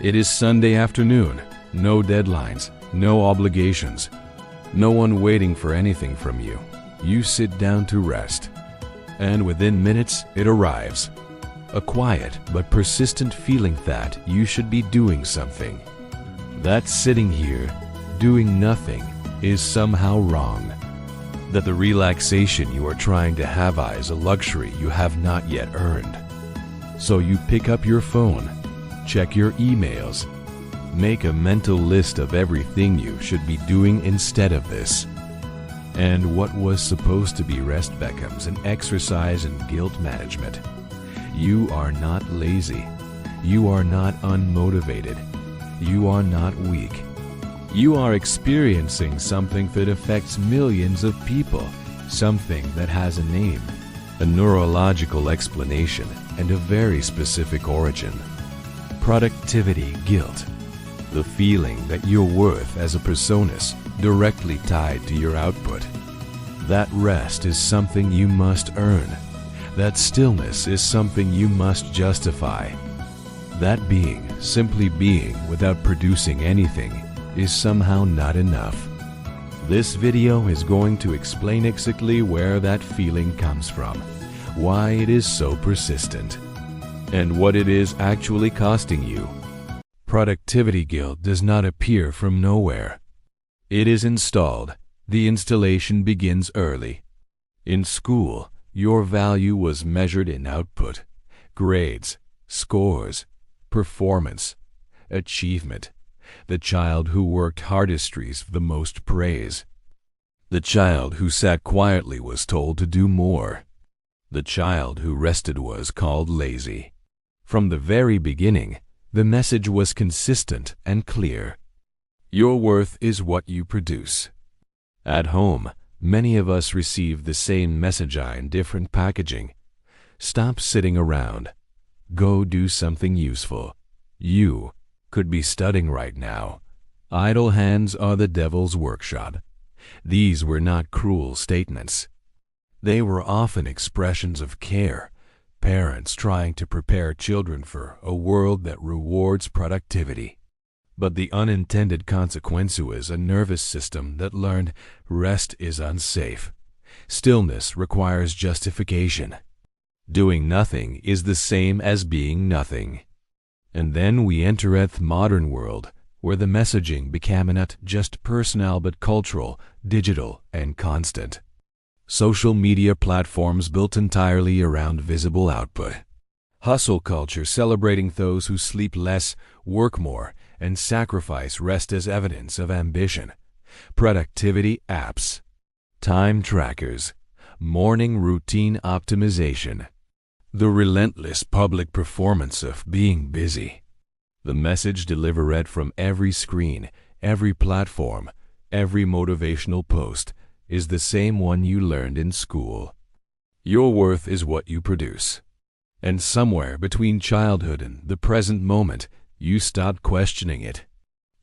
It is Sunday afternoon, no deadlines, no obligations, no one waiting for anything from you. You sit down to rest, and within minutes it arrives. A quiet but persistent feeling that you should be doing something. That sitting here, doing nothing, is somehow wrong. That the relaxation you are trying to have is a luxury you have not yet earned. So you pick up your phone, check your emails, make a mental list of everything you should be doing instead of this. And what was supposed to be rest becomes an exercise in guilt management. You are not lazy. You are not unmotivated. You are not weak. You are experiencing something that affects millions of people, something that has a name, a neurological explanation, and a very specific origin. Productivity guilt. The feeling that your worth as a person is directly tied to your output. That rest is something you must earn. That stillness is something you must justify. That being, simply being without producing anything, is somehow not enough. This video is going to explain exactly where that feeling comes from, why it is so persistent, and what it is actually costing you. Productivity guilt does not appear from nowhere. It is installed. The installation begins early. In school, your value was measured in output, grades, scores, performance, achievement. The child who worked hardest received the most praise. The child who sat quietly was told to do more. The child who rested was called lazy. From the very beginning, the message was consistent and clear. Your worth is what you produce. At home, many of us receive the same message in different packaging. Stop sitting around. Go do something useful. You could be studying right now. Idle hands are the devil's workshop. These were not cruel statements. They were often expressions of care, parents trying to prepare children for a world that rewards productivity. But the unintended consequence was a nervous system that learned rest is unsafe. Stillness requires justification. Doing nothing is the same as being nothing. And then we enter the modern world, where the messaging became not just personal but cultural, digital, and constant. Social media platforms built entirely around visible output. Hustle culture celebrating those who sleep less, work more, and sacrifice rest as evidence of ambition. Productivity apps, time trackers, morning routine optimization. The relentless public performance of being busy. The message delivered from every screen, every platform, every motivational post is the same one you learned in school. Your worth is what you produce. And somewhere between childhood and the present moment, you stopped questioning it.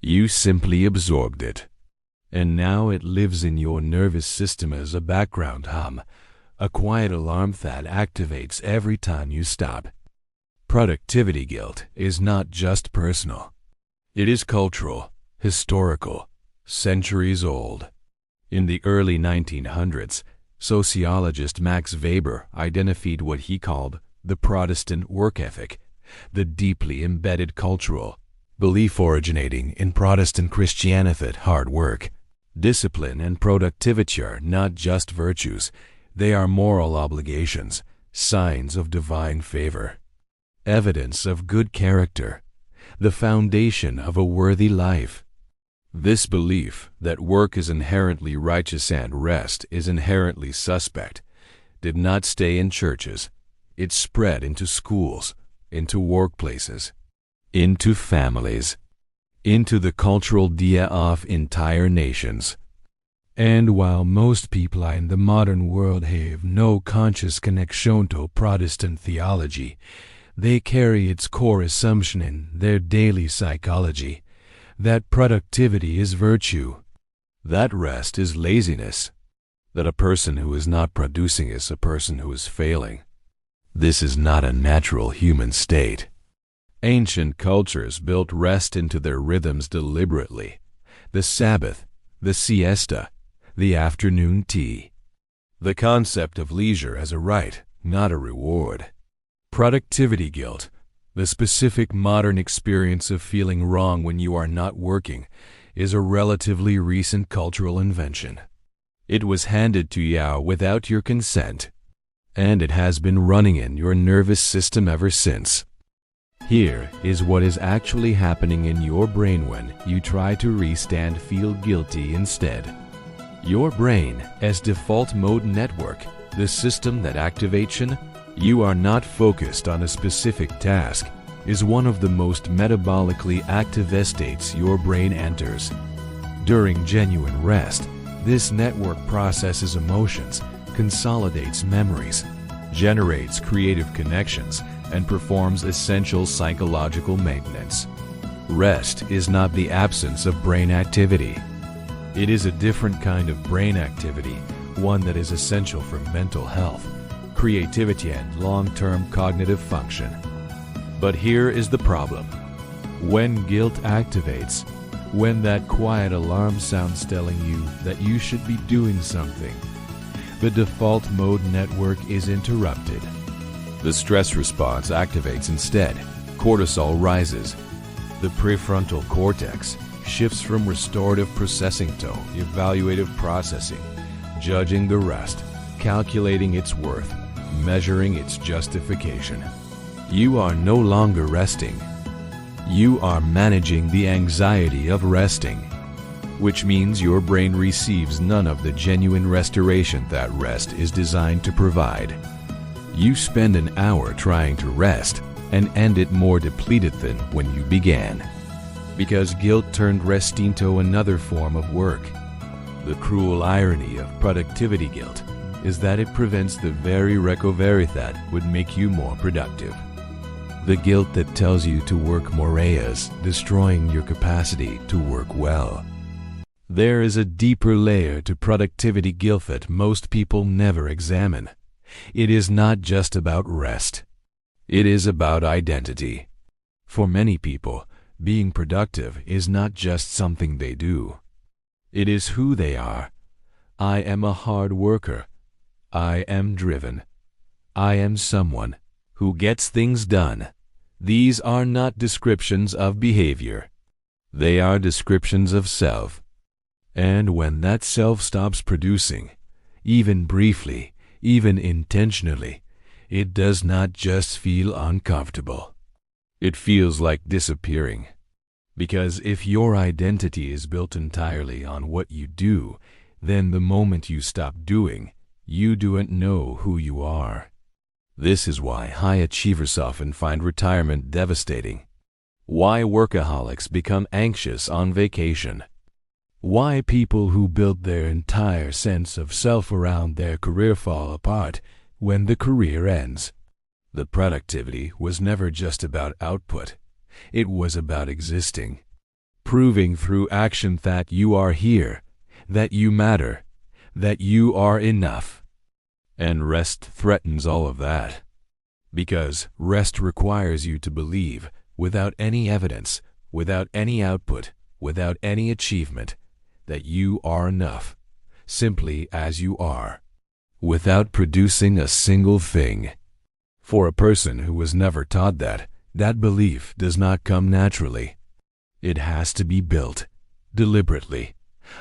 You simply absorbed it. And now it lives in your nervous system as a background hum, a quiet alarm that activates every time you stop. Productivity guilt is not just personal. It is cultural, historical, centuries old. In the early 1900s, sociologist Max Weber identified what he called the Protestant Work Ethic, the deeply embedded cultural belief originating in Protestant Christianity that hard work, discipline, and productivity are not just virtues. They are moral obligations, signs of divine favor, evidence of good character, the foundation of a worthy life. This belief that work is inherently righteous and rest is inherently suspect did not stay in churches. It spread into schools, into workplaces, into families, into the cultural idea of entire nations. And while most people in the modern world have no conscious connection to Protestant theology, they carry its core assumption in their daily psychology, that productivity is virtue, that rest is laziness, that a person who is not producing is a person who is failing. This is not a natural human state. Ancient cultures built rest into their rhythms deliberately. The Sabbath, the siesta, the afternoon tea. The concept of leisure as a right, not a reward. Productivity guilt, the specific modern experience of feeling wrong when you are not working, is a relatively recent cultural invention. It was handed to you without your consent, and it has been running in your nervous system ever since. Here is what is actually happening in your brain when you try to rest and feel guilty instead. Your brain, as default mode network, the system that activation, you are not focused on a specific task, is one of the most metabolically active states your brain enters. During genuine rest, this network processes emotions, consolidates memories, generates creative connections, and performs essential psychological maintenance. Rest is not the absence of brain activity. It is a different kind of brain activity, one that is essential for mental health, creativity, and long-term cognitive function. But here is the problem. When guilt activates, when that quiet alarm sounds telling you that you should be doing something, the default mode network is interrupted. The stress response activates instead. Cortisol rises. The prefrontal cortex shifts from restorative processing to evaluative processing, judging the rest, calculating its worth, measuring its justification. You are no longer resting. You are managing the anxiety of resting, which means your brain receives none of the genuine restoration that rest is designed to provide. You spend an hour trying to rest and end it more depleted than when you began, because guilt turned rest into another form of work. The cruel irony of productivity guilt is that it prevents the very recovery that would make you more productive. The guilt that tells you to work more is destroying your capacity to work well. There is a deeper layer to productivity guilt that most people never examine. It is not just about rest. It is about identity. For many people, being productive is not just something they do. It is who they are. I am a hard worker. I am driven. I am someone who gets things done. These are not descriptions of behavior. They are descriptions of self. And when that self stops producing, even briefly, even intentionally, it does not just feel uncomfortable. It feels like disappearing. Because if your identity is built entirely on what you do, then the moment you stop doing, you don't know who you are. This is why high achievers often find retirement devastating. Why workaholics become anxious on vacation. Why people who build their entire sense of self around their career fall apart when the career ends. The productivity was never just about output. It was about existing. Proving through action that you are here, that you matter, that you are enough. And rest threatens all of that. Because rest requires you to believe, without any evidence, without any output, without any achievement, that you are enough, simply as you are, without producing a single thing. For a person who was never taught that, that belief does not come naturally. It has to be built, deliberately,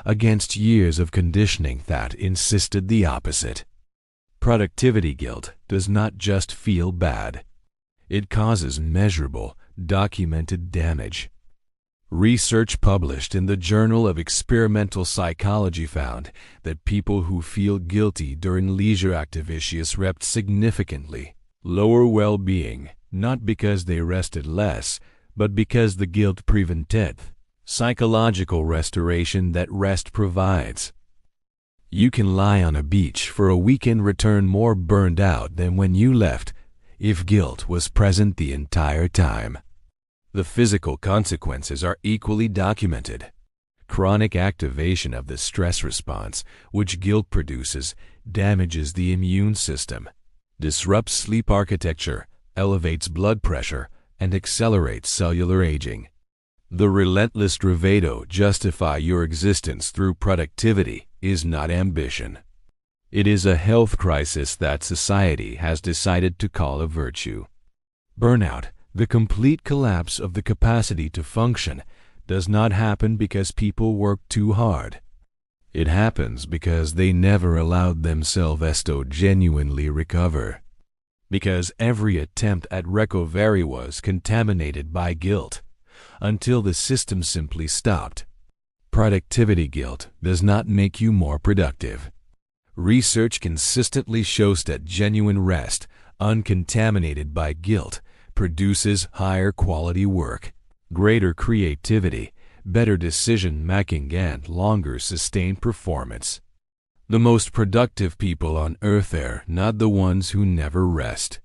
against years of conditioning that insisted the opposite. Productivity guilt does not just feel bad. It causes measurable, documented damage. Research published in the Journal of Experimental Psychology found that people who feel guilty during leisure activities report significantly lower well-being, not because they rested less, but because the guilt prevented psychological restoration that rest provides. You can lie on a beach for a week and return more burned out than when you left, if guilt was present the entire time. The physical consequences are equally documented. Chronic activation of the stress response, which guilt produces, damages the immune system, disrupts sleep architecture, elevates blood pressure, and accelerate cellular aging. The relentless bravado justify your existence through productivity is not ambition. It is a health crisis that society has decided to call a virtue. Burnout, the complete collapse of the capacity to function, does not happen because people work too hard. It happens because they never allowed themselves to genuinely recover. Because every attempt at recovery was contaminated by guilt, until the system simply stopped. Productivity guilt does not make you more productive. Research consistently shows that genuine rest, uncontaminated by guilt, produces higher quality work, greater creativity, better decision-making, and longer sustained performance. The most productive people on earth are not the ones who never rest.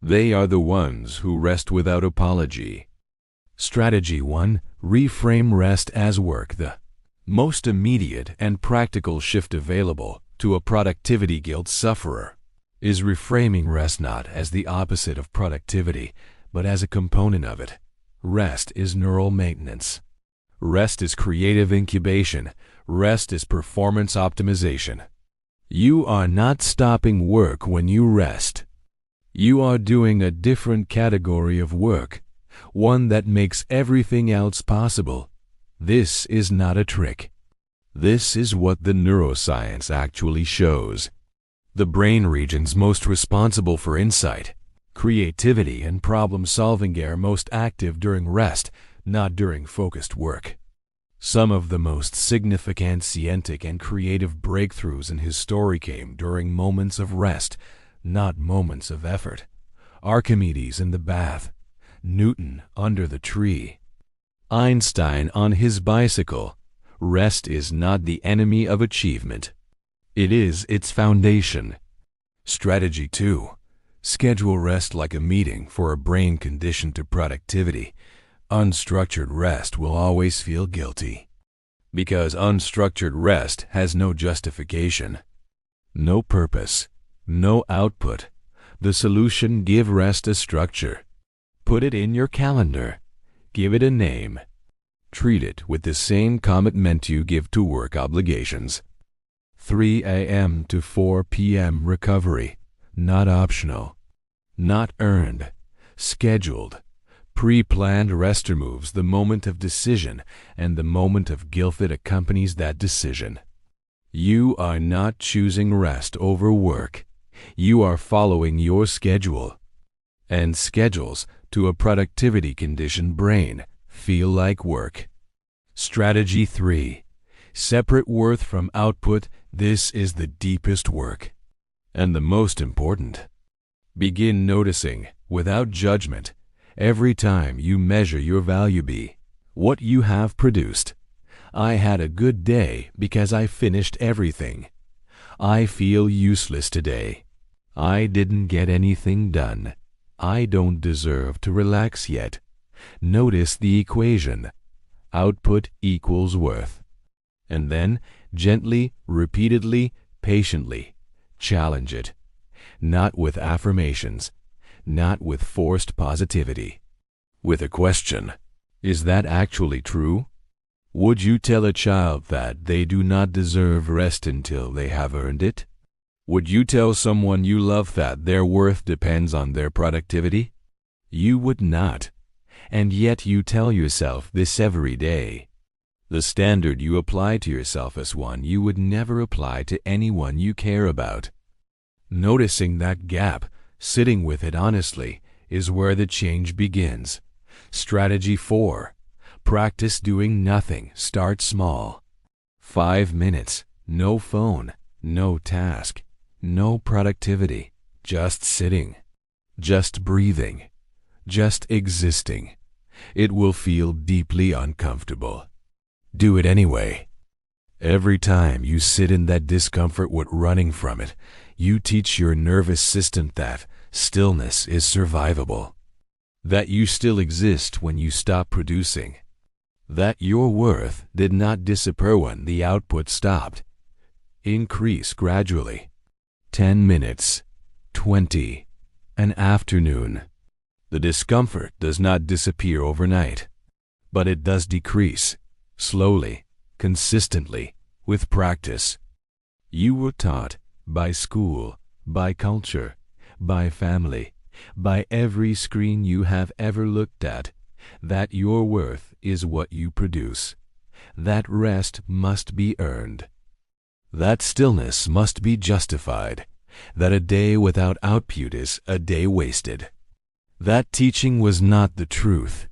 They are the ones who rest without apology. Strategy 1. Reframe rest as work. The most immediate and practical shift available to a productivity guilt sufferer is reframing rest not as the opposite of productivity, but as a component of it. Rest is neural maintenance. Rest is creative incubation. Rest is performance optimization. You are not stopping work when you rest. You are doing a different category of work, one that makes everything else possible. This is not a trick. This is what the neuroscience actually shows. The brain regions most responsible for insight, creativity, and problem-solving are most active during rest, not during focused work. Some of the most significant scientific and creative breakthroughs in history came during moments of rest, not moments of effort. Archimedes in the bath, Newton under the tree, Einstein on his bicycle. Rest is not the enemy of achievement. It is its foundation. Strategy 2. Schedule rest like a meeting for a brain conditioned to productivity. Unstructured rest will always feel guilty. Because unstructured rest has no justification, no purpose, no output. The solution: give rest a structure. Put it in your calendar. Give it a name. Treat it with the same commitment you give to work obligations. 3 a.m. to 4 p.m. recovery. Not optional. Not earned. Scheduled. Pre-planned rest removes the moment of decision and the moment of guilt that accompanies that decision. You are not choosing rest over work. You are following your schedule. And schedules, to a productivity-conditioned brain, feel like work. Strategy 3. Separate worth from output. This is the deepest work, and the most important. Begin noticing, without judgment, every time you measure your value be what you have produced. I had a good day because I finished everything. I feel useless today. I didn't get anything done. I don't deserve to relax yet. Notice the equation. Output equals worth. And then, gently, repeatedly, patiently, challenge it. Not with affirmations, not with forced positivity. With a question: is that actually true? Would you tell a child that they do not deserve rest until they have earned it? Would you tell someone you love that their worth depends on their productivity? You would not. And yet you tell yourself this every day. The standard you apply to yourself is one you would never apply to anyone you care about. Noticing that gap, sitting with it honestly, is where the change begins. Strategy 4. Practice doing nothing. Start small. 5 minutes. No phone. No task. No productivity. Just sitting. Just breathing. Just existing. It will feel deeply uncomfortable. Do it anyway. Every time you sit in that discomfort with running from it, you teach your nervous system that stillness is survivable. That you still exist when you stop producing. That your worth did not disappear when the output stopped. Increase gradually. 10 minutes. 20. An afternoon. The discomfort does not disappear overnight, but it does decrease, slowly, consistently, with practice. You were taught by school, by culture, by family, by every screen you have ever looked at, that your worth is what you produce, that rest must be earned, that stillness must be justified, that a day without output is a day wasted. That teaching was not the truth.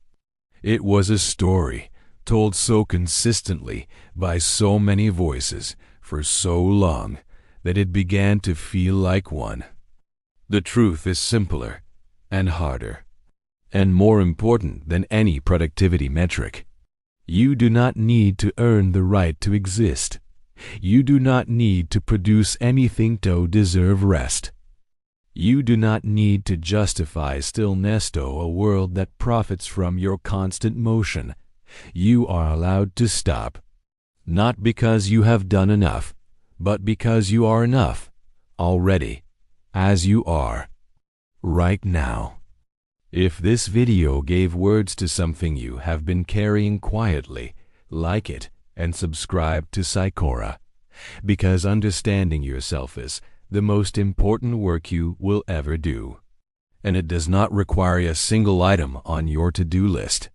It was a story told so consistently by so many voices for so long that it began to feel like one. The truth is simpler and harder and more important than any productivity metric. You do not need to earn the right to exist. You do not need to produce anything to deserve rest. You do not need to justify stillness to a world that profits from your constant motion. You are allowed to stop, not because you have done enough, but because you are enough, already, as you are, right now. If this video gave words to something you have been carrying quietly, like it and subscribe to Psychora, because understanding yourself is the most important work you will ever do, and it does not require a single item on your to-do list.